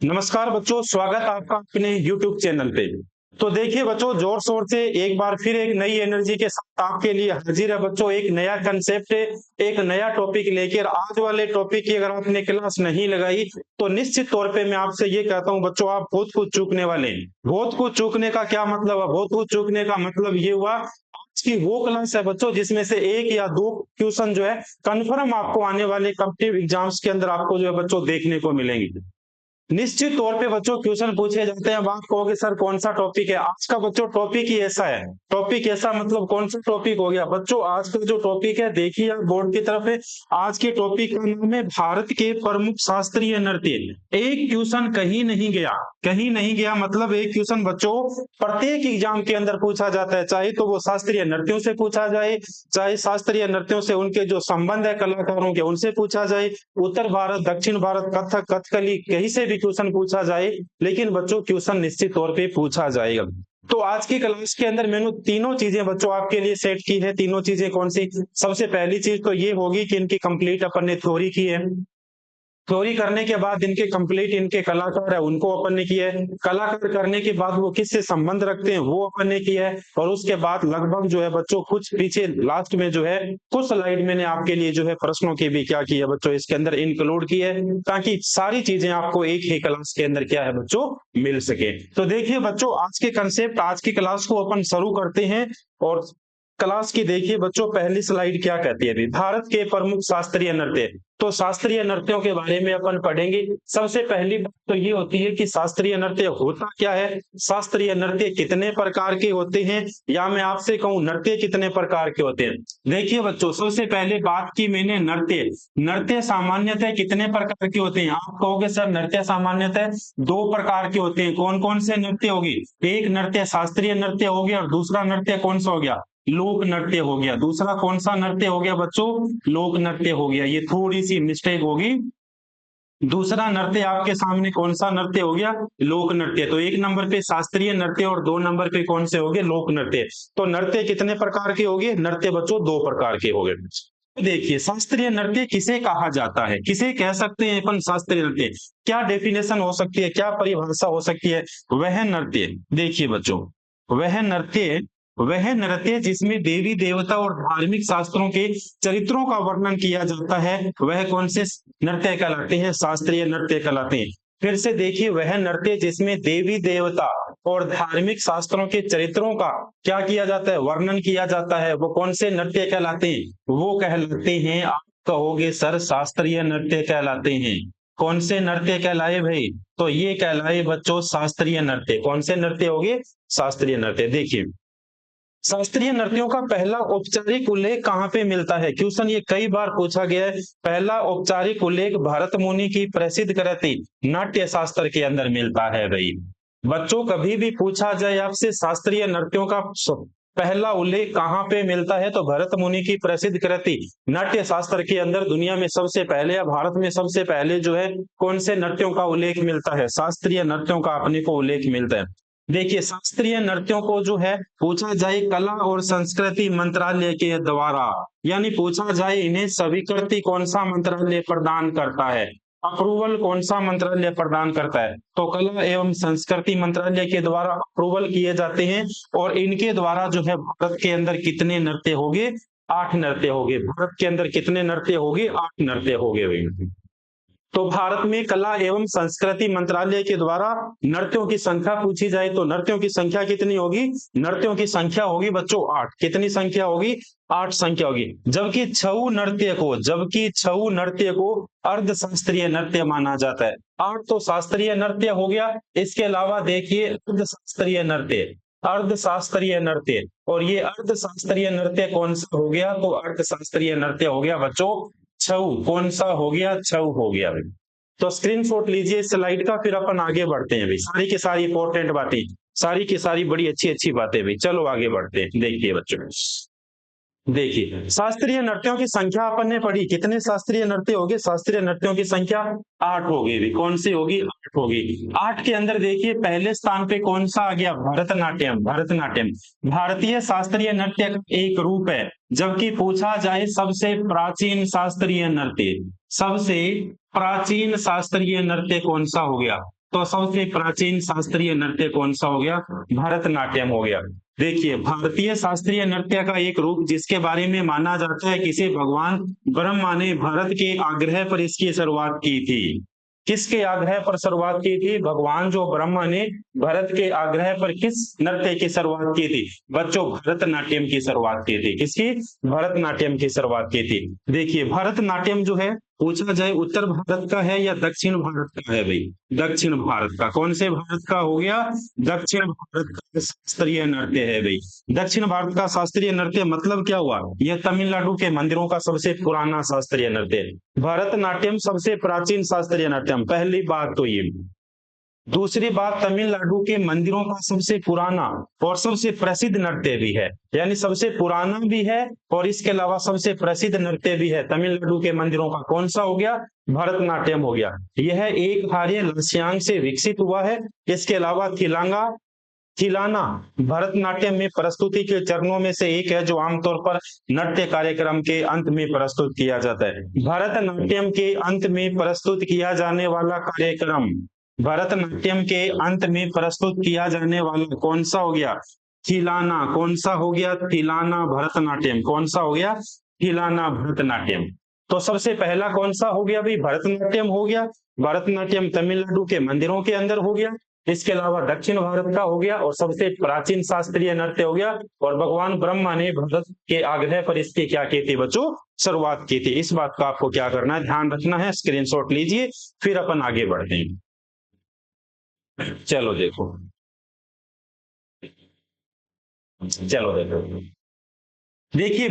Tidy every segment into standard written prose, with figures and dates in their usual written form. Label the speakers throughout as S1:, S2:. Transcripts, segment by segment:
S1: नमस्कार बच्चों, स्वागत है आपका अपने YouTube चैनल पे। तो देखिए बच्चों, जोर शोर से एक बार फिर एक नई एनर्जी के साथ आपके लिए हाजिर है बच्चों। एक नया कंसेप्ट है, एक नया टॉपिक लेकर। आज वाले टॉपिक की अगर आपने क्लास नहीं लगाई तो निश्चित तौर पे मैं आपसे ये कहता हूँ बच्चों, आप बहुत कुछ चूकने वाले हैं। बहुत कुछ चूकने का क्या मतलब है? बहुत कुछ चूकने का मतलब ये हुआ, आज की वो क्लास है बच्चों जिसमें से एक या दो क्वेश्चन जो है कंफर्म आपको आने वाले कॉम्पिटिटिव एग्जाम्स के अंदर आपको जो है बच्चों देखने को मिलेंगे। निश्चित तौर पे बच्चों क्वेश्चन पूछे जाते हैं। अब आप कहोगे सर कौन सा टॉपिक है आज का? बच्चों टॉपिक ही ऐसा है। टॉपिक ऐसा मतलब कौन सा टॉपिक हो गया बच्चों? आज का जो टॉपिक है, देखिए आप बोर्ड की तरफ है। आज के टॉपिक का नाम है भारत के प्रमुख शास्त्रीय नृत्य। एक क्वेश्चन कहीं नहीं गया, कहीं नहीं गया मतलब एक क्वेश्चन बच्चों प्रत्येक एग्जाम के अंदर पूछा जाता है। चाहे तो वो शास्त्रीय नृत्यों से पूछा जाए, चाहे शास्त्रीय नृत्यों से उनके जो संबंध है कलाकारों के उनसे पूछा जाए, उत्तर भारत, दक्षिण भारत, कथक, कथकली, कहीं से भी क्वेश्चन पूछा जाए, लेकिन बच्चों क्वेश्चन निश्चित तौर पे पूछा जाएगा। तो आज की क्लास के अंदर मैंने तीनों चीजें बच्चों आपके लिए सेट की है। तीनों चीजें कौन सी? सबसे पहली चीज तो ये होगी कि इनकी कंप्लीट अपन ने थ्योरी की है। थ्योरी करने के बाद इनके कंप्लीट इनके कलाकार है उनको अपन ने किया है। कलाकार करने के बाद वो किससे संबंध रखते हैं वो अपन ने किया है। और उसके बाद लगभग जो है बच्चों कुछ पीछे लास्ट में जो है कुछ स्लाइड मैंने आपके लिए जो है प्रश्नों की भी क्या की है बच्चों इसके अंदर इंक्लूड की है, ताकि सारी चीजें आपको एक ही क्लास के अंदर क्या है बच्चों मिल सके। तो देखिए बच्चों, आज के कंसेप्ट, आज की क्लास को अपन शुरू करते हैं। और क्लास की देखिए बच्चों पहली स्लाइड क्या कहती है अभी, भारत के प्रमुख शास्त्रीय नृत्य। तो शास्त्रीय नृत्यों के बारे में अपन पढ़ेंगे। सबसे पहली बात तो ये होती है कि शास्त्रीय नृत्य होता क्या है, शास्त्रीय नृत्य कितने प्रकार के होते हैं, या मैं आपसे कहूं नृत्य कितने प्रकार के होते हैं। देखिए बच्चों, सबसे पहले बात की मैंने नृत्य। नृत्य सामान्यतः कितने प्रकार के होते हैं? आप कहोगे सर नृत्य सामान्यतः दो प्रकार के होते हैं। कौन कौन से नृत्य होगी? एक नृत्य शास्त्रीय नृत्य हो गया और दूसरा नृत्य कौन सा हो गया? लोक नृत्य हो गया। दूसरा कौन सा नृत्य हो गया बच्चों? लोक नृत्य हो गया। ये थोड़ी सी मिस्टेक होगी। दूसरा नृत्य आपके सामने कौन सा नृत्य हो गया? लोक नृत्य। तो एक नंबर पे शास्त्रीय नृत्य और दो नंबर पे कौन से हो गए? लोक नृत्य। तो नृत्य कितने प्रकार के हो गए? नृत्य बच्चों दो प्रकार के हो गए। देखिए शास्त्रीय नृत्य किसे कहा जाता है, किसे कह सकते हैं अपन शास्त्रीय नृत्य? क्या डेफिनेशन हो सकती है, क्या परिभाषा हो सकती है? वह नृत्य, देखिए बच्चों, वह नृत्य जिसमें देवी देवता और धार्मिक शास्त्रों के चरित्रों का वर्णन किया जाता है, वह कौन से नृत्य कहलाते हैं? शास्त्रीय नृत्य कहलाते हैं। फिर से देखिए, वह नृत्य जिसमें देवी देवता और धार्मिक शास्त्रों के चरित्रों का क्या किया जाता है? वर्णन किया जाता है, वो कौन से नृत्य कहलाते हैं? वो कहलाते हैं, आप कहोगे सर शास्त्रीय नृत्य कहलाते हैं। कौन से नृत्य कहलाए भाई? तो ये कहलाए बच्चों शास्त्रीय नृत्य। कौन से नृत्य हो गए? शास्त्रीय नृत्य। देखिए शास्त्रीय नृत्यों का पहला औपचारिक उल्लेख कहाँ पे मिलता है? क्वेश्चन ये कई बार पूछा गया है। पहला औपचारिक उल्लेख भरत मुनि की प्रसिद्ध कृति नाट्य शास्त्र के अंदर मिलता है भाई। बच्चों कभी भी पूछा जाए आपसे शास्त्रीय नृत्यों का पहला उल्लेख कहाँ पे मिलता है, तो भरत मुनि की प्रसिद्ध कृति नाट्य शास्त्र के अंदर दुनिया में सबसे पहले या भारत में सबसे पहले जो है कौन से नृत्यों का उल्लेख मिलता है? शास्त्रीय नृत्यों का अपने को उल्लेख मिलता है। देखिए शास्त्रीय नृत्यों को जो है पूछा जाए कला और संस्कृति मंत्रालय के द्वारा, यानी पूछा जाए इन्हें स्वीकृति कौन सा मंत्रालय प्रदान करता है, अप्रूवल कौन सा मंत्रालय प्रदान करता है? तो कला एवं संस्कृति मंत्रालय के द्वारा अप्रूवल किए जाते हैं। और इनके द्वारा जो है भारत के अंदर कितने नृत्य होंगे? 8 नृत्य होंगे। भारत के अंदर कितने नृत्य होंगे? 8 नृत्य होंगे। तो भारत में कला एवं संस्कृति मंत्रालय के द्वारा नृत्यों की संख्या पूछी जाए तो नृत्यों की संख्या कितनी होगी? नृत्यों की संख्या होगी बच्चों 8। कितनी संख्या होगी? 8 संख्या होगी। जबकि छऊ नृत्य को अर्ध शास्त्रीय नृत्य माना जाता है। 8 तो शास्त्रीय नृत्य हो गया, इसके अलावा देखिए अर्ध शास्त्रीय नृत्य, और ये अर्ध शास्त्रीय नृत्य कौन सा हो गया? तो अर्ध शास्त्रीय नृत्य हो गया बच्चों छऊ। कौन सा हो गया? छऊ हो गया भाई। तो स्क्रीनशॉट लीजिए इस स्लाइड का, फिर अपन आगे बढ़ते हैं भाई। सारी की सारी इंपॉर्टेंट बातें, सारी की सारी बड़ी अच्छी अच्छी बातें भाई। चलो आगे बढ़ते हैं। देखिए बच्चों, देखिए शास्त्रीय नृत्यों की संख्या अपन ने पढ़ी। कितने शास्त्रीय नृत्य हो गए? शास्त्रीय नृत्यों की संख्या 8 होगी भी। कौन सी होगी? 8 होगी। 8 के अंदर देखिए पहले स्थान पे कौन सा आ गया? भरतनाट्यम। भरतनाट्यम भारतीय शास्त्रीय नृत्य का एक रूप है। जबकि पूछा जाए सबसे प्राचीन शास्त्रीय नृत्य, सबसे प्राचीन शास्त्रीय नृत्य कौन सा हो गया? तो सबसे प्राचीन शास्त्रीय नृत्य कौन सा हो गया? भरतनाट्यम हो गया। देखिए, भारतीय शास्त्रीय नृत्य का एक रूप जिसके बारे में माना जाता है किसी भगवान ब्रह्मा ने भरत के आग्रह पर इसकी शुरुआत की थी। किसके आग्रह पर शुरुआत की थी? भगवान जो ब्रह्मा ने भरत के आग्रह पर किस नृत्य की शुरुआत की थी? बच्चों, भरतनाट्यम की शुरुआत की थी। किसकी? भरतनाट्यम की शुरुआत की थी। देखिए, भरतनाट्यम जो है, पूछा जाए उत्तर भारत का है या दक्षिण भारत का है भाई? दक्षिण भारत का। कौन से भारत का हो गया? दक्षिण भारत का शास्त्रीय नृत्य है भाई। दक्षिण भारत का शास्त्रीय नृत्य मतलब क्या हुआ? यह तमिलनाडु के मंदिरों का सबसे पुराना शास्त्रीय नृत्य है। भरतनाट्यम सबसे प्राचीन शास्त्रीय नृत्यम, पहली बात तो ये। दूसरी बात, तमिलनाडु के मंदिरों का सबसे पुराना और सबसे प्रसिद्ध नृत्य भी है, यानी सबसे पुराना भी है और इसके अलावा सबसे प्रसिद्ध नृत्य भी है तमिलनाडु के मंदिरों का। कौन सा हो गया? भरतनाट्यम हो गया। यह एक हार्य लक्ष्यांक से विकसित हुआ है। इसके अलावा थिलाना भरतनाट्यम में प्रस्तुति के चरणों में से एक है जो आमतौर पर नृत्य कार्यक्रम के अंत में प्रस्तुत किया जाता है। भरतनाट्यम के अंत में प्रस्तुत किया जाने वाला कार्यक्रम, भरतनाट्यम के अंत में प्रस्तुत किया जाने वाला कौन सा हो गया? थिलाना। कौन सा हो गया? थिलाना भरतनाट्यम। कौन सा हो गया? थिलाना भरतनाट्यम। तो सबसे पहला कौन सा हो गया भाई? भरतनाट्यम हो गया। भरतनाट्यम तमिलनाडु के मंदिरों के अंदर हो गया। इसके अलावा दक्षिण भारत का हो गया और सबसे प्राचीन शास्त्रीय नृत्य हो गया। और भगवान ब्रह्मा ने भरत के आग्रह पर इसकी क्या की थी बच्चों? शुरुआत की थी। इस बात का आपको क्या करना है? ध्यान रखना है। स्क्रीनशॉट लीजिए, फिर अपन आगे बढ़ते हैं। चलो देखो, देखिए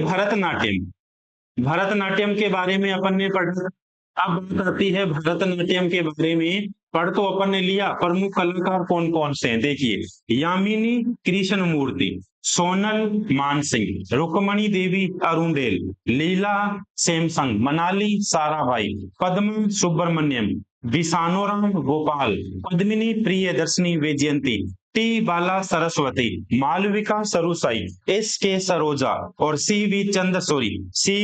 S1: भरतनाट्यम के बारे में अपन ने पढ़ा। अब बात आती है भरतनाट्यम के बारे में। पढ़ तो अपन ने लिया, प्रमुख कलाकार कौन कौन से हैं? देखिए, यामिनी कृष्णमूर्ति, सोनल मानसिंह, रुक्मणी देवी अरुणदेल, लीला सैमसंग, मनाली साराभाई, पद्म सुब्रमण्यम, विशानोराम गोपाल, पद्मिनी प्रियदर्शनी वैजयंती, टी बाला सरस्वती, मालविका सरुसाई, एस के सरोजा और सी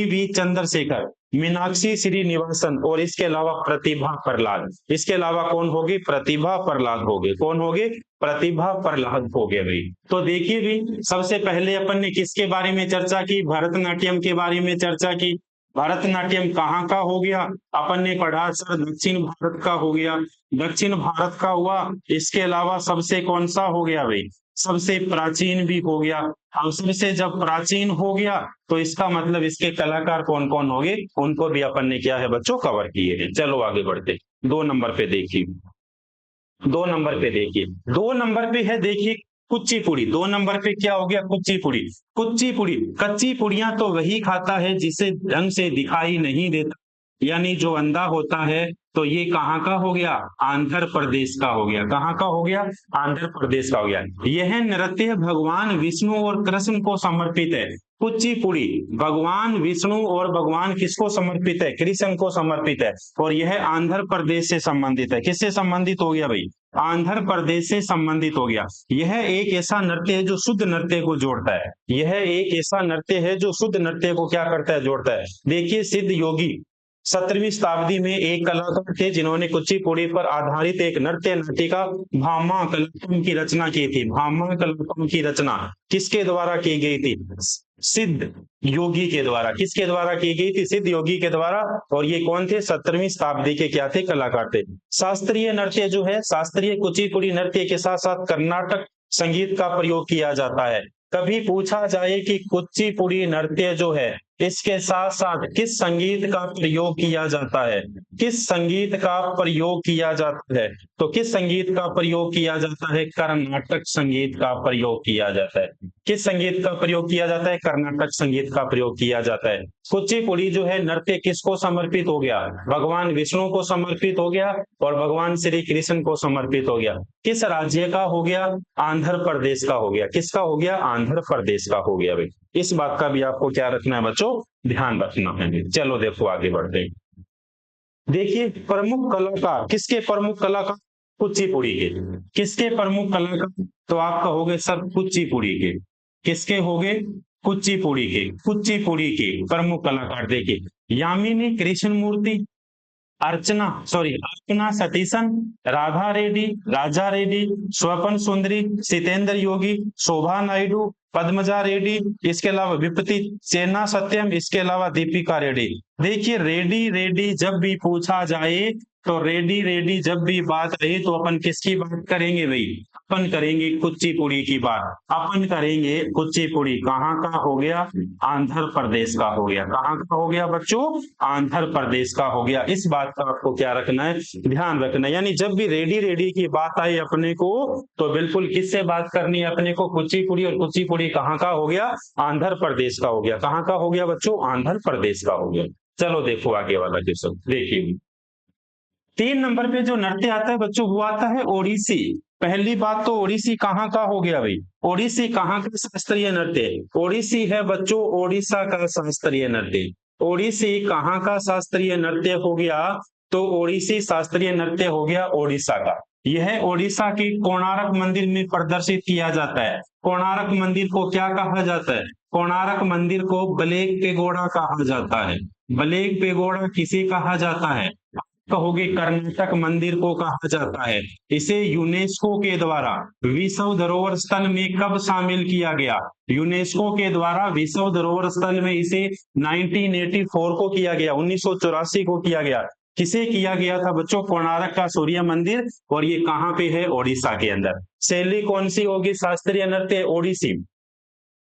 S1: वी चंद्रशेखर, मीनाक्षी श्रीनिवासन और इसके अलावा प्रतिभा प्रहलाद। इसके अलावा कौन होगी? प्रतिभा प्रहलाद होगी। कौन होगी? प्रतिभा प्रहलाद हो गए भाई। तो देखिए भी, सबसे पहले अपन ने किसके बारे में चर्चा की? भरतनाट्यम के बारे में चर्चा की। भरतनाट्यम कहाँ का हो गया? अपन ने पढ़ा सर, दक्षिण भारत का हो गया। दक्षिण भारत का हुआ। इसके अलावा सबसे कौन सा हो गया भाई? सबसे प्राचीन भी हो गया। अब सबसे जब प्राचीन हो गया तो इसका मतलब इसके कलाकार कौन कौन हो गए, उनको भी अपन ने क्या है बच्चों? कवर किए हैं। चलो आगे बढ़ते। 2 नंबर पे देखिए, 2 नंबर पे है, देखिए कुचिपुड़ी। 2 नंबर पे क्या हो गया? कुचिपुड़ी। कुचिपुड़ी, कच्ची पुड़ियां तो वही खाता है जिसे ढंग से दिखाई नहीं देता, यानी जो अंधा होता है। तो ये कहाँ का हो गया? आंध्र प्रदेश का हो गया। कहाँ का हो गया? आंध्र प्रदेश का हो गया। यह नृत्य भगवान विष्णु और कृष्ण को समर्पित है। कुचिपुड़ी भगवान विष्णु और भगवान किसको समर्पित है? कृष्ण को समर्पित है। और यह आंध्र प्रदेश से संबंधित है। किससे संबंधित हो गया भाई? आंध्र प्रदेश से संबंधित हो गया। यह एक ऐसा नृत्य है जो शुद्ध नृत्य को जोड़ता है। यह एक ऐसा नृत्य है जो शुद्ध नृत्य को क्या करता है? जोड़ता है। देखिए, सिद्ध योगी 17वीं शताब्दी में एक कलाकार थे जिन्होंने कुचिपुड़ी पर आधारित एक नृत्य नाटिका भामा कल्पम की रचना की थी। भामा कल्पम की रचना किसके द्वारा की गई थी? सिद्ध योगी के द्वारा। किसके द्वारा की गई थी? सिद्ध योगी के द्वारा। और ये कौन थे? 17वीं शताब्दी के क्या थे? कलाकार थे। शास्त्रीय नृत्य जो है, शास्त्रीय कुचिपुड़ी नृत्य के साथ साथ कर्नाटक संगीत का प्रयोग किया जाता है। कभी पूछा जाए कि कुचिपुड़ी नृत्य जो है इसके साथ साथ किस संगीत का प्रयोग किया जाता है? किस संगीत का प्रयोग किया जाता है? तो किस संगीत का प्रयोग किया जाता है? कर्नाटक संगीत का प्रयोग किया जाता है। किस संगीत का प्रयोग किया जाता है? कर्नाटक संगीत का प्रयोग किया जाता है। कुचिपुड़ी जो है नृत्य किसको समर्पित हो गया? भगवान विष्णु को समर्पित हो गया और भगवान श्री कृष्ण को समर्पित हो गया। किस राज्य का हो गया? आंध्र प्रदेश का हो गया। किसका हो गया? आंध्र प्रदेश का हो गया भाई। इस बात का भी आपको क्या रखना है बच्चों? ध्यान रखना है। चलो देखो आगे बढ़ते हैं। देखिए, प्रमुख कलाकार, किसके प्रमुख कलाकार? कुचिपुड़ी के। किसके प्रमुख कलाकार? तो आप कहोगे सर कुचिपुड़ी के। किसके हो गए? कुचिपुड़ी के। कुचिपुड़ी के प्रमुख कलाकार देखिए, यामिनी कृष्णमूर्ति, अर्चना सतीशन, राधा रेड्डी, राजा रेड्डी, स्वपन सुंदरी, सितेंद्र योगी, शोभा नायडू, पद्मजा रेड्डी, इसके अलावा विपति चेन्ना सत्यम, इसके अलावा दीपिका रेड्डी। देखिए रेड्डी रेड्डी जब भी पूछा जाए तो रेड्डी रेड्डी जब भी बात आई तो अपन किसकी बात करेंगे भाई? अपन करेंगे कुचिपुड़ी की बात। अपन करेंगे कुचिपुड़ी। कहाँ का हो गया? आंध्र प्रदेश का हो गया। कहाँ का हो गया बच्चों? आंध्र प्रदेश का हो गया। इस बात का आपको क्या रखना है? ध्यान रखना है। यानी जब भी रेड्डी रेड्डी की बात आई अपने को तो बिल्कुल किससे बात करनी है अपने को? कुचिपुड़ी। और कुचिपुड़ी कहाँ का हो गया? आंध्र प्रदेश का हो गया। कहाँ का हो गया बच्चों? आंध्र प्रदेश का हो गया। चलो देखो आगे वाला क्वेश्चन देखिए। 3 नंबर पे जो नृत्य आता है बच्चों वो आता है ओडिसी। पहली बात तो ओडिसी कहाँ का हो गया भाई? ओडिसी कहाँ का शास्त्रीय नृत्य है? ओडिसी है बच्चों ओडिशा का शास्त्रीय नृत्य। ओडिसी कहाँ का शास्त्रीय नृत्य हो गया? तो ओडिसी शास्त्रीय नृत्य हो गया ओडिशा का। यह ओडिशा के कोणार्क मंदिर में प्रदर्शित किया जाता है। कोणार्क मंदिर को क्या कहा जाता है? कोणार्क मंदिर को ब्लैक पेगोडा कहा जाता है। ब्लैक पेगोडा किसे कहा जाता है? कहोगे कर्नाटक मंदिर को कहा जाता है। इसे यूनेस्को के द्वारा विश्व धरोहर स्थल में कब शामिल किया गया? यूनेस्को के द्वारा विश्व धरोहर स्थल में इसे 1984 को किया गया, 1984 को किया गया। किसे किया गया था बच्चों? कोणार्क का सूर्य मंदिर। और ये कहाँ पे है? ओडिशा के अंदर। शैली कौन सी होगी? शास्त्रीय नृत्य ओडिसी।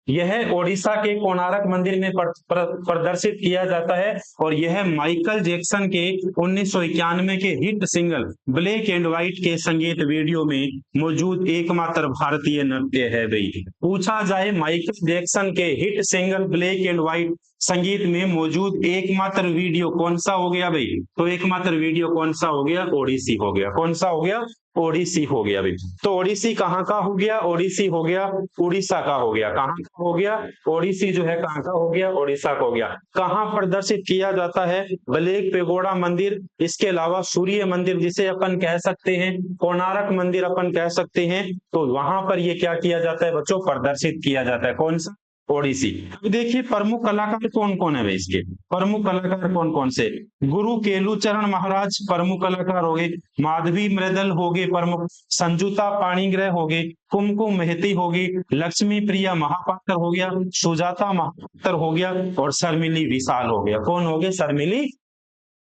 S1: यह ओडिशा के कोणार्क मंदिर में प्रदर्शित किया जाता है। और यह माइकल जैक्सन के 1991 के hit single black and white के संगीत वीडियो में मौजूद एकमात्र भारतीय नृत्य है भाई। पूछा जाए माइकल जैक्सन के hit single black and white संगीत में मौजूद एकमात्र वीडियो कौन सा हो गया भाई? तो एकमात्र वीडियो कौन सा हो गया? ओडिसी हो गया। कौन सा हो गया? ओडिसी हो गया भाई। तो ओडिसी कहाँ का हो गया? ओडिसी हो गया उड़ीसा का हो गया। कहाँ का हो गया? ओडिसी जो है कहाँ का हो गया? ओडिशा का हो गया। कहाँ प्रदर्शित किया जाता है? ब्लैक पेगोडा मंदिर, इसके अलावा सूर्य मंदिर जिसे अपन कह सकते हैं, कोणार्क मंदिर अपन कह सकते हैं। तो वहां पर ये क्या किया जाता है बच्चों? प्रदर्शित किया जाता है। कौन सा? ओडिसी। अब देखिए प्रमुख कलाकार कौन कौन है भाई इसके? प्रमुख कलाकार कौन कौन से? गुरु केलुचरण महाराज प्रमुख कलाकार हो गए, माधवी मृदल हो गए प्रमुख, संजुता पाणिग्रह हो गए, कुमकुम मेहती होगी, लक्ष्मी प्रिया महापात्र हो गया, सुजाता महापात्र हो गया और शर्मिली विशाल हो गया। कौन हो गए? शर्मिली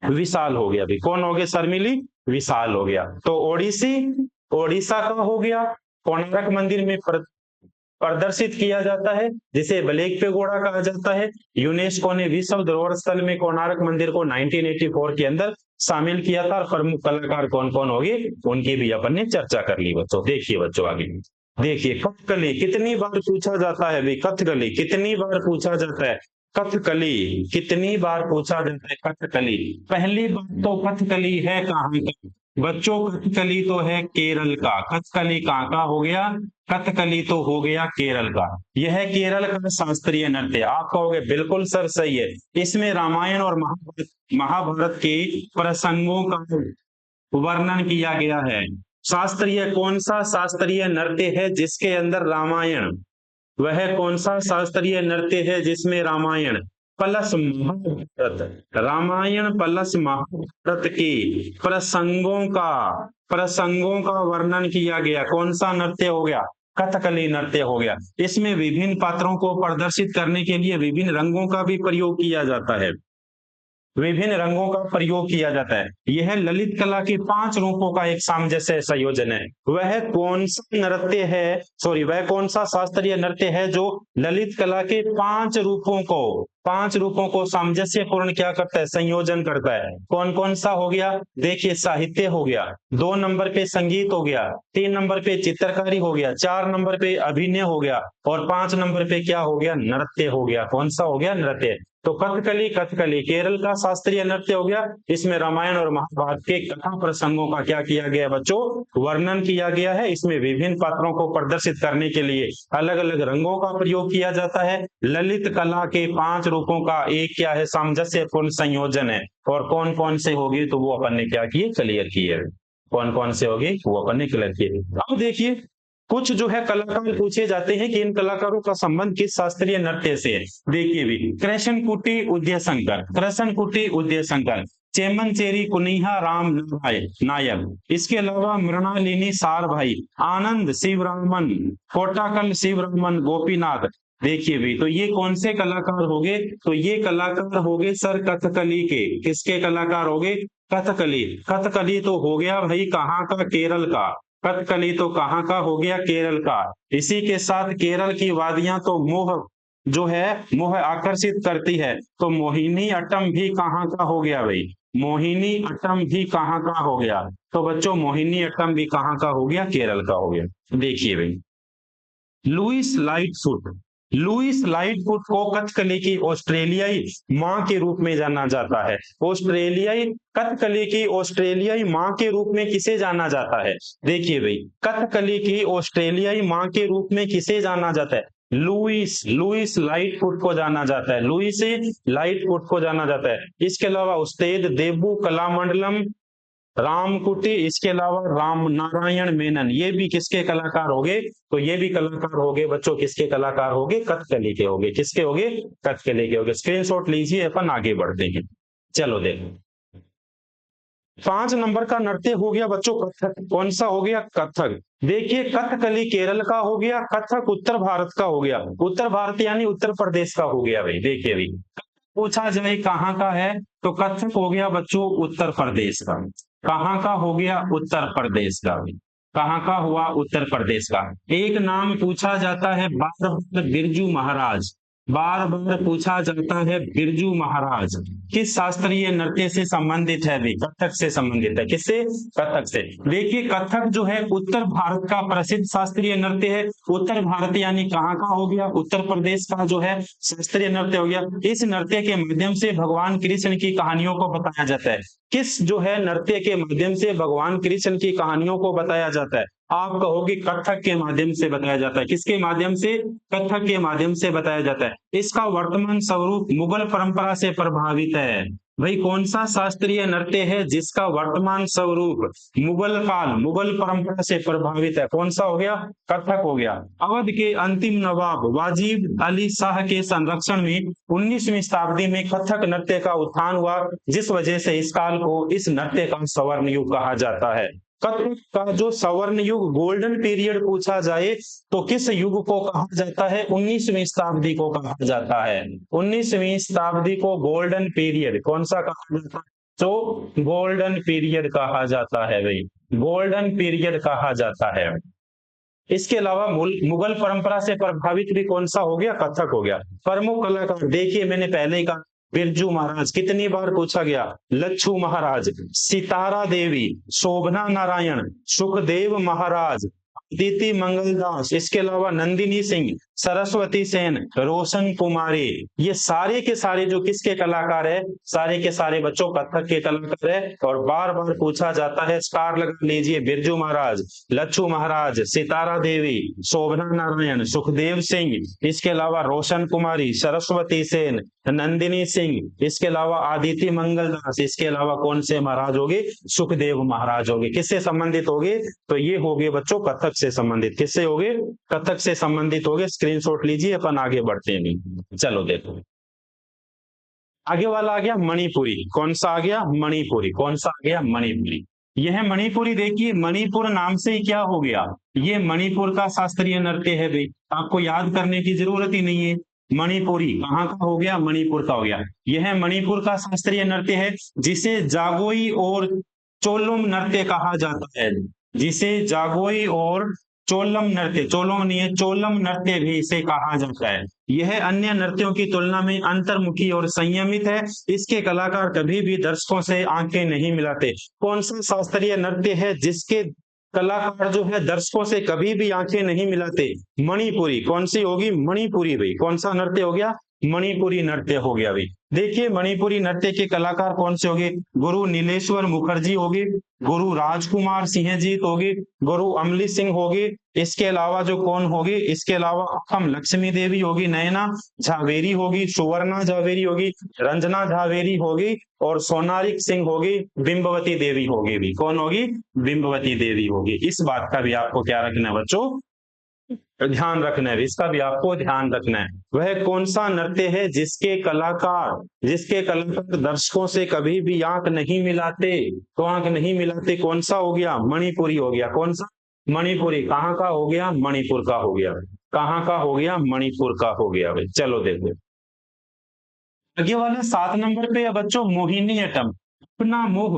S1: विशाल हो गया। अभी कौन हो गया? शर्मिली विशाल हो गया। तो ओडिसी ओडिशा का हो गया, कोणार्क मंदिर में प्रदर्शित किया जाता है जिसे ब्लैक पेगोडा कहा जाता है। यूनेस्को ने विश्व धरोहर स्थल में कोणार्क मंदिर को 1984 के अंदर शामिल किया था। और प्रमुख कलाकार कौन कौन होंगे उनकी भी अपन ने चर्चा कर ली बच्चों। देखिए बच्चों आगे देखिए, कथकली कितनी बार पूछा जाता है भाई? कथकली कितनी बार पूछा जाता है? कथकली कितनी बार पूछा जाता है? कथकली पहली बात तो कथकली है कहाँ का बच्चों? कथकली तो है केरल का। कथकली कहाँ का हो गया? कथकली तो हो गया केरल का। यह केरल का शास्त्रीय नृत्य। आप कहोगे बिल्कुल सर सही है। इसमें रामायण और महाभारत के प्रसंगों का वर्णन किया गया है। शास्त्रीय कौन सा शास्त्रीय नृत्य है जिसके अंदर रामायण? वह कौन सा शास्त्रीय नृत्य है जिसमें रामायण प्लस महाभारत, रामायण प्लस महाभारत के प्रसंगों का वर्णन किया गया? कौन सा नृत्य हो गया? कथकली नृत्य हो गया। इसमें विभिन्न पात्रों को प्रदर्शित करने के लिए विभिन्न रंगों का भी प्रयोग किया जाता है। विभिन्न रंगों का प्रयोग किया जाता है। यह ललित कला के 5 रूपों का एक सामंजस्य संयोजन है। वह कौन सा नृत्य है, वह कौन सा शास्त्रीय नृत्य है जो ललित कला के 5 रूपों को सामंजस्य पूर्ण क्या करता है? संयोजन करता है। कौन कौन सा हो गया? देखिए साहित्य हो गया, 2 नंबर पे संगीत हो गया, 3 नंबर पे चित्रकारी हो गया, 4 नंबर पे अभिनय हो गया और 5 नंबर पे क्या हो गया? नृत्य हो गया। कौन सा हो गया? नृत्य। तो कथकली केरल का शास्त्रीय नृत्य हो गया। इसमें रामायण और महाभारत के कथा प्रसंगों का क्या किया गया बच्चों? वर्णन किया गया है। इसमें विभिन्न पात्रों को प्रदर्शित करने के लिए अलग अलग रंगों का प्रयोग किया जाता है। ललित कला के 5 रूपों का एक क्या है? सामंजस्यपूर्ण संयोजन है। और कौन कौन से होगी तो वो अपन ने क्या किए? क्लियर किए। कौन कौन से होगी वो अपन ने क्लियर किए। अब देखिए कुछ जो है कलाकार पूछे जाते हैं कि इन कलाकारों का संबंध किस शास्त्रीय नृत्य से है। देखिए भी कृष्णकुटी उदयशंकर चेमनचेरी कुनिहा राम नायक, इसके अलावा मृणालिनी सारभाई, आनंद शिवरामन, कोटाकल शिवरामन गोपीनाथ। देखिए भाई, तो ये कौन से कलाकार हो गए? तो ये कलाकार हो गए सर कथकली के। किसके कलाकार हो गए? कथकली। कथकली तो हो गया भाई कहाँ का? केरल का। कथकली तो कहाँ का हो गया? केरल का। इसी के साथ केरल की वादियां तो मोह जो है मोह आकर्षित करती है, तो मोहिनी अट्टम भी कहाँ का हो गया भाई? मोहिनी अट्टम भी कहाँ का हो गया? तो बच्चों मोहिनी अट्टम भी कहाँ का हो गया? केरल का हो गया। देखिए भाई, लुइस लाइटफुट। लुइस लाइटफुट को कथकली की ऑस्ट्रेलियाई मां के रूप में जाना जाता है। ऑस्ट्रेलियाई कथकली की ऑस्ट्रेलियाई मां के रूप में किसे जाना जाता है? देखिए भाई, कथकली की ऑस्ट्रेलियाई मां के रूप में किसे जाना जाता है? लुइस लुइस लाइटफुट को जाना जाता है। लुइस लाइटफुट को जाना जाता है। इसके अलावा उस्ताद देबू कलामंडलम रामकुटी, इसके अलावा राम नारायण मेनन, ये भी किसके कलाकार हो गए? तो ये भी कलाकार हो गए बच्चों, किसके कलाकार हो गए? कथकली के हो गए। किसके हो गए? कथकली के हो गए। स्क्रीनशॉट लीजिए, अपन आगे बढ़ते हैं। चलो देखो, 5 नंबर का नृत्य हो गया बच्चों कथक। कौन सा हो गया? कथक। देखिए, कथकली केरल का हो गया, कथक उत्तर भारत का हो गया। उत्तर भारत यानी उत्तर प्रदेश का हो गया भाई। देखिए भाई, पूछा जाए कहाँ का है, तो कथक हो गया बच्चों उत्तर प्रदेश का। कहाँ का हो गया? उत्तर प्रदेश का। कहाँ का हुआ? उत्तर प्रदेश का। एक नाम पूछा जाता है बार बार, बिरजू महाराज। बार बार पूछा जाता है बिरजू महाराज, किस शास्त्रीय नृत्य से संबंधित है? भी कथक से संबंधित है। किससे? कथक से। देखिए, कथक जो है उत्तर भारत का प्रसिद्ध शास्त्रीय नृत्य है। उत्तर भारत यानी कहाँ का हो गया? उत्तर प्रदेश का जो है शास्त्रीय नृत्य हो गया। इस नृत्य के माध्यम से भगवान कृष्ण की कहानियों को बताया जाता है। किस जो है नृत्य के माध्यम से भगवान कृष्ण की कहानियों को बताया जाता है? आप कहोगे कथक के माध्यम से बताया जाता है। किसके माध्यम से? कथक के माध्यम से बताया जाता है। इसका वर्तमान स्वरूप मुगल परंपरा से प्रभावित है। भाई, कौन सा शास्त्रीय नृत्य है जिसका वर्तमान स्वरूप मुगल काल, मुगल परंपरा से प्रभावित है? कौन सा हो गया? कथक हो गया। अवध के अंतिम नवाब वाजिद अली शाह के संरक्षण में 19वीं शताब्दी में कथक नृत्य का उत्थान हुआ, जिस वजह से इस काल को इस नृत्य का स्वर्ण युग कहा जाता है। कथक का जो स्वर्ण युग, गोल्डन पीरियड पूछा जाए तो किस युग को कहा जाता है? 19वीं शताब्दी को कहा जाता है। 19वीं शताब्दी को गोल्डन पीरियड कौन सा कहा जाता है? तो गोल्डन पीरियड कहा जाता है भाई, गोल्डन पीरियड कहा जाता है। इसके अलावा मुगल परंपरा से प्रभावित भी कौन सा हो गया? कथक हो गया। प्रमुख कलाकार देखिए, मैंने पहले ही कहा बिरजू महाराज, कितनी बार पूछा गया? लच्छू महाराज, सितारा देवी, शोभना नारायण, सुखदेव महाराज, अदिति मंगलदास, इसके अलावा नंदिनी सिंह, सरस्वती सेन, रोशन कुमारी, ये सारे के सारे जो किसके कलाकार है? सारे के सारे बच्चों कथक के कलाकार है। और बार बार पूछा जाता है, स्टार लगा लीजिए, बिरजू महाराज, लच्छू महाराज, सितारा देवी, शोभना नारायण, सुखदेव सिंह, इसके अलावा रोशन कुमारी, सरस्वती सेन, नंदिनी सिंह, इसके अलावा आदित्य मंगलदास, इसके अलावा कौन से महाराज होगे? सुखदेव महाराज होगे। किससे संबंधित होगे? तो ये होगे बच्चों कथक से संबंधित। किससे होगे? कथक से संबंधित होगे। स्क्रीनशॉट लीजिए, अपन आगे बढ़ते हैं। चलो देखो, आगे वाला आ गया मणिपुरी। कौन सा आ गया? मणिपुरी। कौन सा आ गया? मणिपुरी। यह मणिपुरी, देखिए मणिपुर नाम से ही क्या हो गया? ये मणिपुर का शास्त्रीय नृत्य है भाई, आपको याद करने की जरूरत ही नहीं है। मणिपुरी कहाँ का हो गया? मणिपुर का हो गया। यह मणिपुर का शास्त्रीय नृत्य है, जिसे जागोई और चोलुम नृत्य कहा जाता है। जिसे जागोई और चोलम नृत्य, चोलम नहीं है, चोलम नृत्य भी इसे कहा जाता है। यह अन्य नृत्यों की तुलना में अंतर्मुखी और संयमित है। इसके कलाकार कभी भी दर्शकों से आंखें नहीं मिलाते। कौन सा शास्त्रीय नृत्य है जिसके कलाकार जो है दर्शकों से कभी भी आंखें नहीं मिलाते? मणिपुरी। कौन सी होगी? मणिपुरी भाई। कौन सा नृत्य हो गया? मणिपुरी नृत्य हो गया भाई। देखिए, मणिपुरी नृत्य के कलाकार कौन से होंगे? गुरु नीलेश्वर मुखर्जी होगी, गुरु राजकुमार सिंह जी होगी, गुरु अमली सिंह होगी, इसके अलावा जो कौन होगी? इसके अलावा अखम लक्ष्मी देवी होगी, नयना झावेरी होगी, सुवर्णा झावेरी होगी, रंजना झावेरी होगी, और सोनारिक सिंह होगी, बिंबवती देवी होगी भी। कौन होगी? बिंबवती देवी होगी। इस बात का भी आपको क्या रखना है बच्चों? ध्यान रखना है, इसका भी आपको ध्यान रखना है। वह कौन सा नृत्य है जिसके कलाकार दर्शकों से कभी भी आंख नहीं मिलाते? तो आंख नहीं मिलाते कौन सा हो गया? मणिपुरी हो गया। कौन सा? मणिपुरी। कहाँ का हो गया? मणिपुर का हो गया। कहाँ का हो गया? मणिपुर का हो गया भाई। चलो देखो आगे वाले 7 नंबर पे है बच्चों, मोहिनी अट्टम। अपना मोह,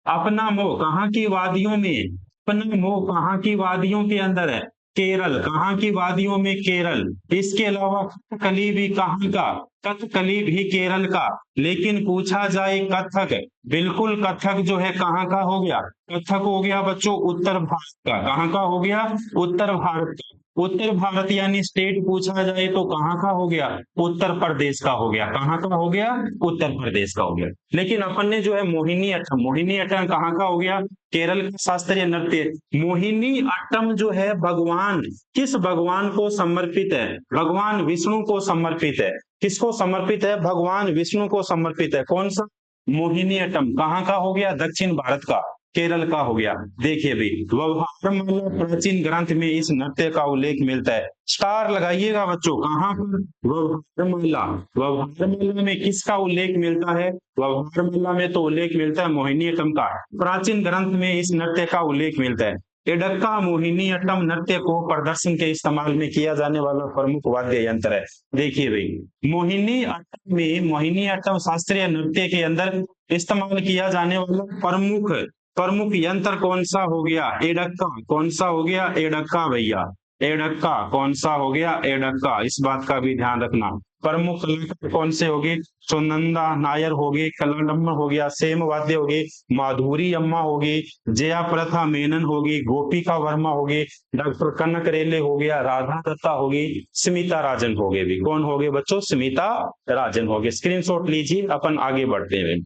S1: अपना मोह कहाँ की वादियों में? अपना मोह कहाँ की वादियों के अंदर है? केरल। कहाँ की वादियों में? केरल। इसके अलावा कथकली भी कहाँ का? कथकली भी केरल का। लेकिन पूछा जाए कथक, बिल्कुल कथक जो है कहाँ का हो गया? कथक हो गया बच्चों उत्तर भारत का। कहाँ का हो गया? उत्तर भारत का। उत्तर भारत यानी स्टेट पूछा जाए तो कहाँ का हो गया? उत्तर प्रदेश का हो गया। कहाँ का हो गया? उत्तर प्रदेश का हो गया। लेकिन अपन ने जो है मोहिनी अट्टम, मोहिनी अट्टम कहाँ का हो गया? केरल का शास्त्रीय नृत्य। मोहिनी अट्टम जो है भगवान, किस भगवान को समर्पित है? भगवान विष्णु को समर्पित है। किसको समर्पित है? भगवान विष्णु को समर्पित है। कौन सा? मोहिनी अट्टम कहाँ का हो गया? दक्षिण भारत का, केरल का हो गया। देखिए भाई, व्यवहारमाला प्राचीन ग्रंथ में इस नृत्य का उल्लेख मिलता है। स्टार लगाइएगा बच्चों, कहाँ पर? व्यवहारमाला। व्यवहारमाला में किसका उल्लेख मिलता है? व्यवहारमाला में तो उल्लेख मिलता है मोहिनी अट्टम का। प्राचीन ग्रंथ में इस नृत्य का उल्लेख मिलता है। एडक्का मोहिनी अट्टम नृत्य को प्रदर्शन के इस्तेमाल में किया जाने वाला प्रमुख वाद्य यंत्र है। देखिए भाई, मोहिनी अट्टम में, मोहिनी अट्टम शास्त्रीय नृत्य के अंदर इस्तेमाल किया जाने वाला प्रमुख प्रमुख यंत्र कौन सा हो गया? एडक्का। कौन सा हो गया? एडक्का भैया। एडक्का कौन सा हो गया? एडक्का। इस बात का भी ध्यान रखना। प्रमुख कलाकार कौन से होंगे? सुनंदा नायर होगी, कलाडम्मा हो गया, सेम वाद्य होगी, माधुरी अम्मा होगी, जया प्रथा मेनन होगी, गोपिका वर्मा होगी, डॉक्टर कनक रेले हो गया, राधा दत्ता होगी, स्मिता राजन होगे। भी कौन होगे बच्चों? स्मिता राजन होगे। स्क्रीनशॉट लीजिए, अपन आगे बढ़ते हैं।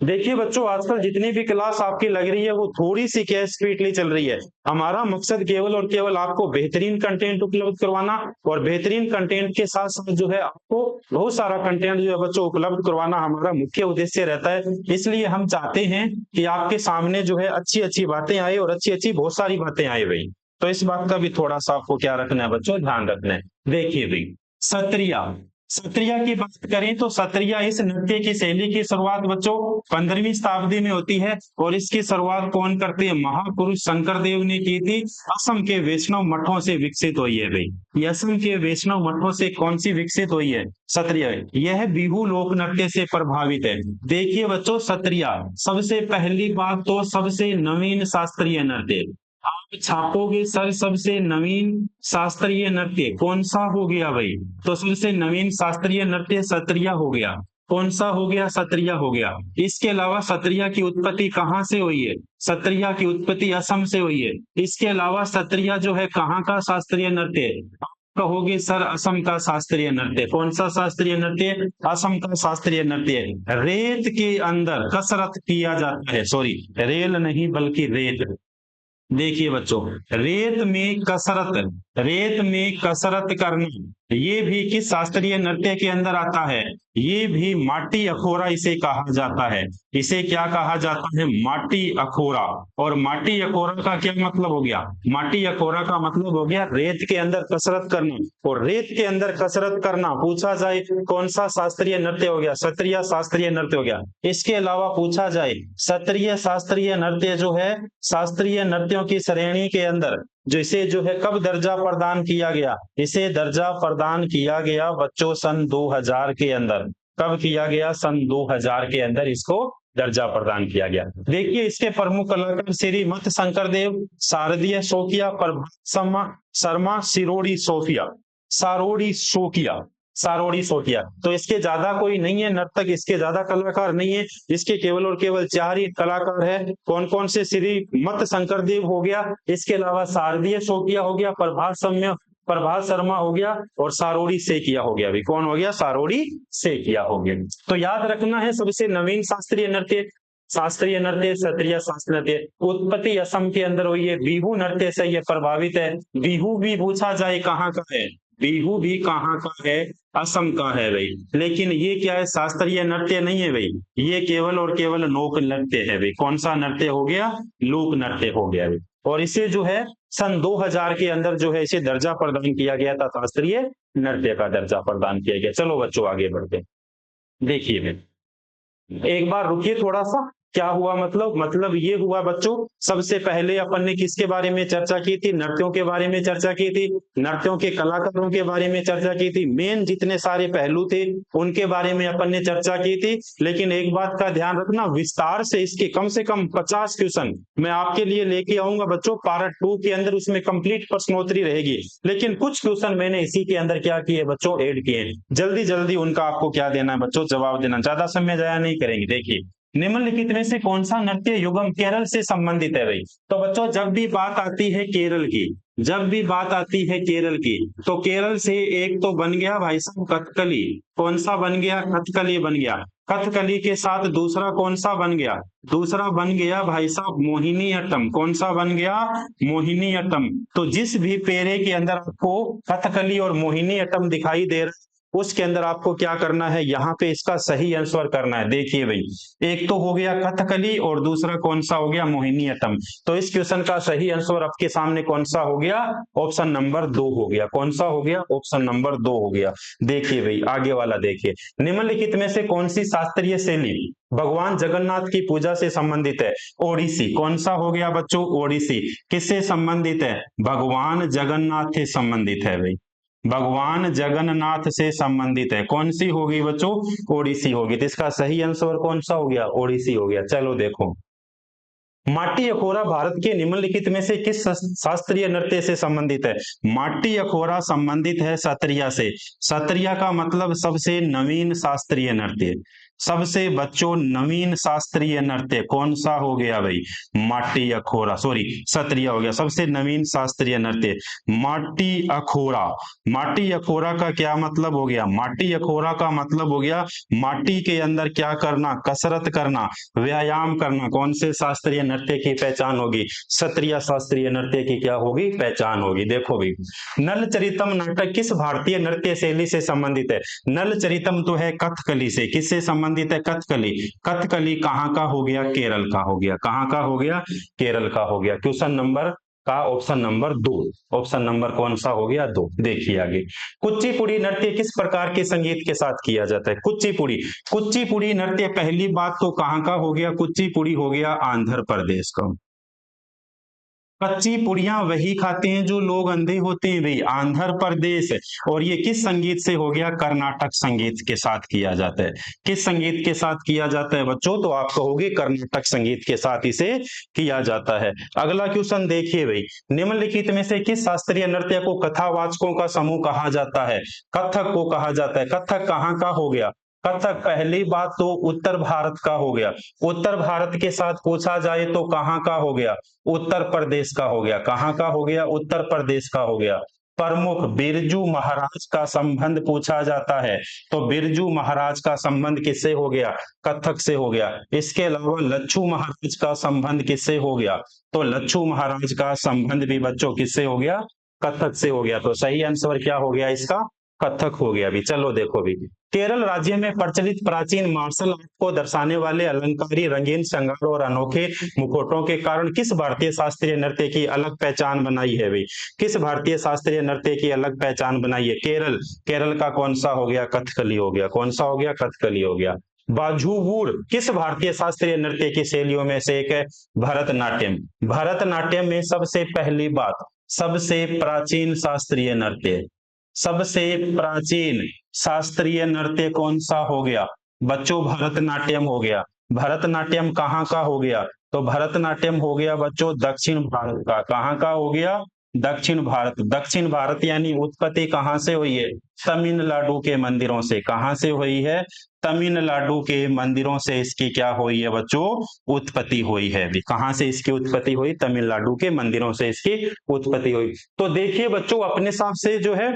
S1: देखिए बच्चों, आजकल जितनी भी क्लास आपकी लग रही है वो थोड़ी सी क्या स्पीडली चल रही है। हमारा मकसद केवल और केवल आपको बेहतरीन कंटेंट उपलब्ध करवाना, और बेहतरीन कंटेंट के साथ साथ जो है आपको बहुत सारा कंटेंट जो है बच्चों उपलब्ध करवाना हमारा मुख्य उद्देश्य रहता है। इसलिए हम चाहते हैं कि आपके सामने जो है अच्छी अच्छी बातें आए, और अच्छी अच्छी बहुत सारी बातें आए भाई। तो इस बात का भी थोड़ा सा आपको क्या रखना है बच्चों? ध्यान रखना है। देखिए भाई, सत्रिया। सत्रिया की बात करें तो सत्रिया इस नृत्य की शैली की शुरुआत बच्चों 15वीं शताब्दी में होती है, और इसकी शुरुआत कौन करते हैं? महापुरुष शंकर देव ने की थी। असम के वैष्णव मठों से विकसित हुई है भाई। ये असम के वैष्णव मठों से कौन सी विकसित हुई है? सत्रिया। यह बिहू लोक नृत्य से प्रभावित है। देखिए बच्चों, सत्रिया सबसे पहली बात तो सबसे नवीन शास्त्रीय नृत्य। आप छापोगे सर सबसे नवीन शास्त्रीय नृत्य कौन सा हो गया भाई? तो सबसे नवीन शास्त्रीय नृत्य सत्रिया हो गया। कौन सा हो गया? सत्रिया हो गया। इसके अलावा सत्रिया की उत्पत्ति कहाँ से हुई है? सत्रिया की उत्पत्ति असम से हुई है। इसके अलावा सत्रिया जो है कहाँ का शास्त्रीय नृत्य है? आप कहोगे सर असम का शास्त्रीय नृत्य। कौन सा शास्त्रीय नृत्य? असम का शास्त्रीय नृत्य। रेत के अंदर कसरत किया जाता है, सॉरी रेल नहीं बल्कि रेत। देखिए बच्चों, रेत में कसरत करना, ये भी किस शास्त्रीय नृत्य के अंदर आता है? ये भी माटी अखोरा इसे कहा जाता है। इसे क्या कहा जाता है? माटी अखोरा। और माटी अखोरा का क्या मतलब हो गया? माटी अखोरा का मतलब हो गया रेत के अंदर कसरत करना। और रेत के अंदर कसरत करना पूछा जाए कौन सा शास्त्रीय नृत्य हो गया? सत्रिय शास्त्रीय नृत्य हो गया। इसके अलावा पूछा जाए सत्रिय शास्त्रीय नृत्य जो है शास्त्रीय नृत्यों की श्रेणी के अंदर, जो इसे जो है कब दर्जा प्रदान किया गया? इसे दर्जा प्रदान किया गया बच्चों सन 2000 के अंदर। कब किया गया? सन 2000 के अंदर इसको दर्जा प्रदान किया गया। देखिए, इसके प्रमुख कलाकार श्री मत शंकर देव, शारदीय शोकिया, प्रभात शर्मा, सिरोड़ी सोफिया, सारोड़ी शोकिया, सारोड़ी सोटिया। तो इसके ज्यादा कोई नहीं है नर्तक, इसके ज्यादा कलाकार नहीं है। इसके केवल और केवल 4 ही कलाकार है। कौन कौन से? श्री मत शंकर देव हो गया, इसके अलावा शारदीय शोकिया हो गया, प्रभात शर्मा हो गया, और सारोड़ी सेकिया हो गया। भी कौन हो गया? सारोड़ी सेकिया हो गया। तो याद रखना है, सबसे नवीन शास्त्रीय नृत्य सत्रिय शास्त्रीय नृत्य उत्पत्ति असम के अंदर हुई है। बिहू नृत्य से यह प्रभावित है। बिहू भी पूछा जाए कहाँ का है? बिहू भी कहाँ का है? असम का है भाई। लेकिन ये क्या है? शास्त्रीय नृत्य नहीं है भाई, ये केवल और केवल लोक नृत्य है भाई। कौन सा नृत्य हो गया? लोक नृत्य हो गया भाई। और इसे जो है सन 2000 के अंदर जो है इसे दर्जा प्रदान किया गया था, शास्त्रीय नृत्य का दर्जा प्रदान किया गया। चलो बच्चों आगे बढ़ते हैं। देखिए एक बार रुकिए थोड़ा सा, क्या हुआ मतलब ये हुआ बच्चों, सबसे पहले अपन ने किसके बारे में चर्चा की थी? नृत्यों के बारे में चर्चा की थी, नृत्यों के कलाकारों के बारे में चर्चा की थी, मेन जितने सारे पहलू थे उनके बारे में अपन ने चर्चा की थी। लेकिन एक बात का ध्यान रखना, विस्तार से इसके कम से कम 50 क्वेश्चन मैं आपके लिए लेके आऊंगा बच्चों पार्ट 2 के अंदर, उसमें कंप्लीट प्रश्नोत्तरी रहेगी। लेकिन कुछ क्वेश्चन मैंने इसी के अंदर क्या किए बच्चों, ऐड किए, जल्दी जल्दी उनका आपको क्या देना है बच्चों, जवाब देना, ज्यादा समय जाया नहीं करेंगे। देखिए निम्नलिखित में से कौन सा नृत्य युगम केरल से संबंधित है भाई? तो बच्चों जब भी बात आती है केरल की, जब भी बात आती है केरल की, तो केरल से एक तो बन गया भाई साहब कथकली। कौन सा बन गया? कथकली बन गया। कथकली के साथ दूसरा कौन सा बन गया? दूसरा बन गया भाई साहब मोहिनी अट्टम। कौन सा बन गया? मोहिनी अट्टम। तो जिस भी पेरे के अंदर आपको कथकली और मोहिनी अट्टम दिखाई दे रहा है, उसके अंदर आपको क्या करना है, यहाँ पे इसका सही आंसर करना है। देखिए भाई, एक तो हो गया कथकली और दूसरा कौन सा हो गया? मोहिनी अट्टम। तो इस क्वेश्चन का सही आंसर आपके सामने कौन सा हो गया? ऑप्शन नंबर 2 हो गया। कौन सा हो गया? ऑप्शन नंबर 2 हो गया। देखिए भाई आगे वाला देखिए, निम्नलिखित में से कौन सी शास्त्रीय शैली भगवान जगन्नाथ की पूजा से संबंधित है? ओडिसी। कौन सा हो गया बच्चों? ओडिसी। किससे संबंधित है? भगवान जगन्नाथ से संबंधित है भाई, भगवान जगन्नाथ से संबंधित है। कौन सी होगी बच्चों? ओडिसी होगी। तो इसका सही आंसर कौन सा हो गया? ओडिसी हो गया। चलो देखो, माटी अखोरा भारत के निम्नलिखित में से किस शास्त्रीय नृत्य से संबंधित है? माटी अखोरा संबंधित है सत्रिया से। सत्रिया का मतलब सबसे नवीन शास्त्रीय नृत्य, सबसे बच्चों नवीन शास्त्रीय नृत्य कौन सा हो गया भाई? माटी अखोरा, सॉरी सत्रिया हो गया। सबसे नवीन शास्त्रीय नृत्य माटी अखोरा। माटी अखोरा का क्या मतलब हो गया? माटी अखोरा का मतलब हो गया माटी के अंदर क्या करना? कसरत करना, व्यायाम करना। कौन से शास्त्रीय नृत्य की पहचान होगी? सत्रिया शास्त्रीय नृत्य की क्या होगी? पहचान होगी। देखो भाई, नल चरितम नाटक किस भारतीय नृत्य शैली से संबंधित है? नल चरितम तो है कथकली से। किससे संबंधित है? कथकली। कथकली कहाँ का हो गया? केरल का हो गया। कहाँ का हो गया? केरल का हो गया। क्वेश्चन नंबर का ऑप्शन नंबर 2, ऑप्शन नंबर कौन सा हो गया? 2। देखिए आगे, कुचिपुड़ी नृत्य किस प्रकार के संगीत के साथ किया जाता है? कुचिपुड़ी, कुचिपुड़ी नृत्य पहली बात तो कहाँ का हो गया? कुचिपुड़ी हो गया आंध्र प्रदेश का। कच्ची पुड़ियां वही खाते हैं जो लोग अंधे होते हैं भाई, आंध्र प्रदेश। और ये किस संगीत से हो गया? कर्नाटक संगीत के साथ किया जाता है। किस संगीत के साथ किया जाता है बच्चों? तो आप कहोगे कर्नाटक संगीत के साथ इसे किया जाता है। अगला क्वेश्चन देखिए भाई, निम्नलिखित में से किस शास्त्रीय नृत्य को कथावाचकों का समूह कहा जाता है? कथक को कहा जाता है। कथक कहाँ का हो गया? कथक पहली बात तो उत्तर भारत का हो गया। उत्तर भारत के साथ पूछा जाए तो कहाँ का हो गया? उत्तर प्रदेश का हो गया। कहाँ का हो गया? उत्तर प्रदेश का हो गया। प्रमुख बिरजू महाराज का संबंध पूछा जाता है, तो बिरजू महाराज का संबंध किससे हो गया? कथक से हो गया। इसके अलावा लच्छू महाराज का संबंध किससे हो गया? तो लच्छू महाराज का संबंध भी बच्चों किससे हो गया? कथक से हो गया। तो सही आंसर क्या हो गया इसका? कथक हो गया भी। चलो देखो भी, केरल राज्य में प्रचलित प्राचीन मार्शल आर्ट को दर्शाने वाले अलंकारी रंगीन श्रृंगार और अनोखे मुखौटों के कारण किस भारतीय शास्त्रीय नृत्य की अलग पहचान बनाई है भाई? किस भारतीय शास्त्रीय नृत्य की अलग पहचान बनाई है? केरल। केरल का कौन सा हो गया? कथकली हो गया। कौन सा हो गया? कथकली हो गया। बाजूवूर किस भारतीय शास्त्रीय नृत्य की शैलियों में से एक है? भरतनाट्यम। भरतनाट्यम में सबसे पहली बात, सबसे प्राचीन शास्त्रीय नृत्य, सबसे प्राचीन शास्त्रीय नृत्य कौन सा हो गया बच्चों? भरतनाट्यम हो गया। भरतनाट्यम कहाँ का हो गया? तो भरतनाट्यम हो गया बच्चों दक्षिण भारत का। कहाँ का हो गया? दक्षिण भारत। दक्षिण भारत यानी उत्पत्ति कहाँ से हुई है? तमिलनाडु के मंदिरों से। कहाँ से हुई है? तमिलनाडु के मंदिरों से इसकी क्या हुई है बच्चों? उत्पत्ति हुई है। भी कहाँ से इसकी उत्पत्ति हुई? तमिलनाडु के मंदिरों से इसकी उत्पत्ति हुई। तो देखिए बच्चों, अपने हिसाब से जो है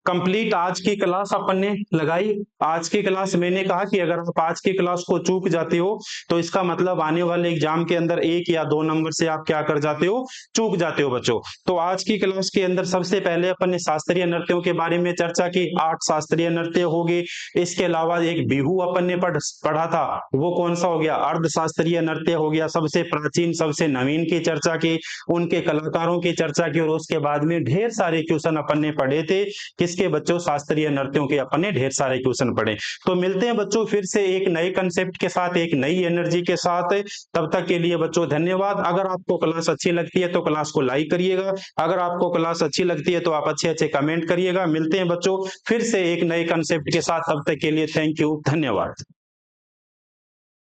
S1: कंप्लीट आज की क्लास अपन ने लगाई। आज की क्लास मैंने कहा कि अगर आप आज की क्लास को चूक जाते हो तो इसका मतलब आने वाले एग्जाम के अंदर 1 या 2 नंबर से आप क्या कर जाते हो, चूक जाते हो बच्चों। तो आज की क्लास के अंदर सबसे पहले अपन ने शास्त्रीय नृत्यों के बारे में चर्चा की। 8 शास्त्रीय नृत्य हो गए। इसके अलावा एक बिहू अपन ने पढ़ा था, वो कौन सा हो गया, अर्ध शास्त्रीय नृत्य हो गया। सबसे प्राचीन सबसे नवीन की चर्चा की, उनके कलाकारों की चर्चा की, और उसके बाद में ढेर सारे क्वेश्चन अपन ने पढ़े थे। किसके बच्चों, शास्त्रीय नृत्यों के अपन ने ढेर सारे क्वेश्चन पढ़े। तो मिलते हैं बच्चों फिर से एक नए कंसेप्ट के साथ, एक नई एनर्जी के साथ। तब तक के लिए बच्चों धन्यवाद। अगर आपको क्लास अच्छी लगती है तो क्लास को लाइक करिएगा। अगर आपको क्लास अच्छी लगती है तो आप अच्छे अच्छे कमेंट करिएगा। मिलते हैं बच्चों फिर से एक नए कंसेप्ट के साथ, तब तक के लिए थैंक यू, धन्यवाद।